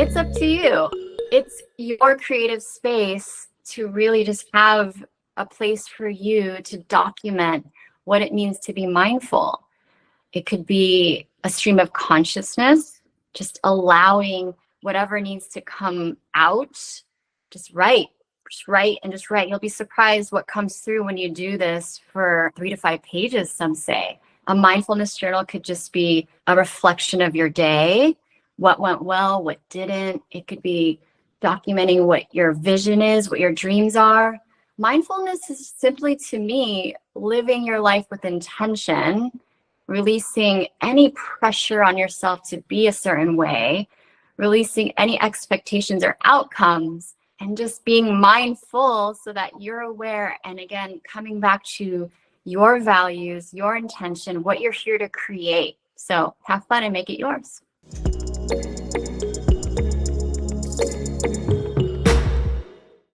It's up to you. It's your creative space to really just have a place for you to document what it means to be mindful. It could be a stream of consciousness, just allowing whatever needs to come out. Just write, and just write. You'll be surprised what comes through when you do this for 3 to 5 pages, some say. A mindfulness journal could just be a reflection of your day, what went well, what didn't. It could be documenting what your vision is, what your dreams are. Mindfulness is simply, to me, living your life with intention, releasing any pressure on yourself to be a certain way, releasing any expectations or outcomes, and just being mindful so that you're aware. And again, coming back to your values, your intention, what you're here to create. So have fun and make it yours.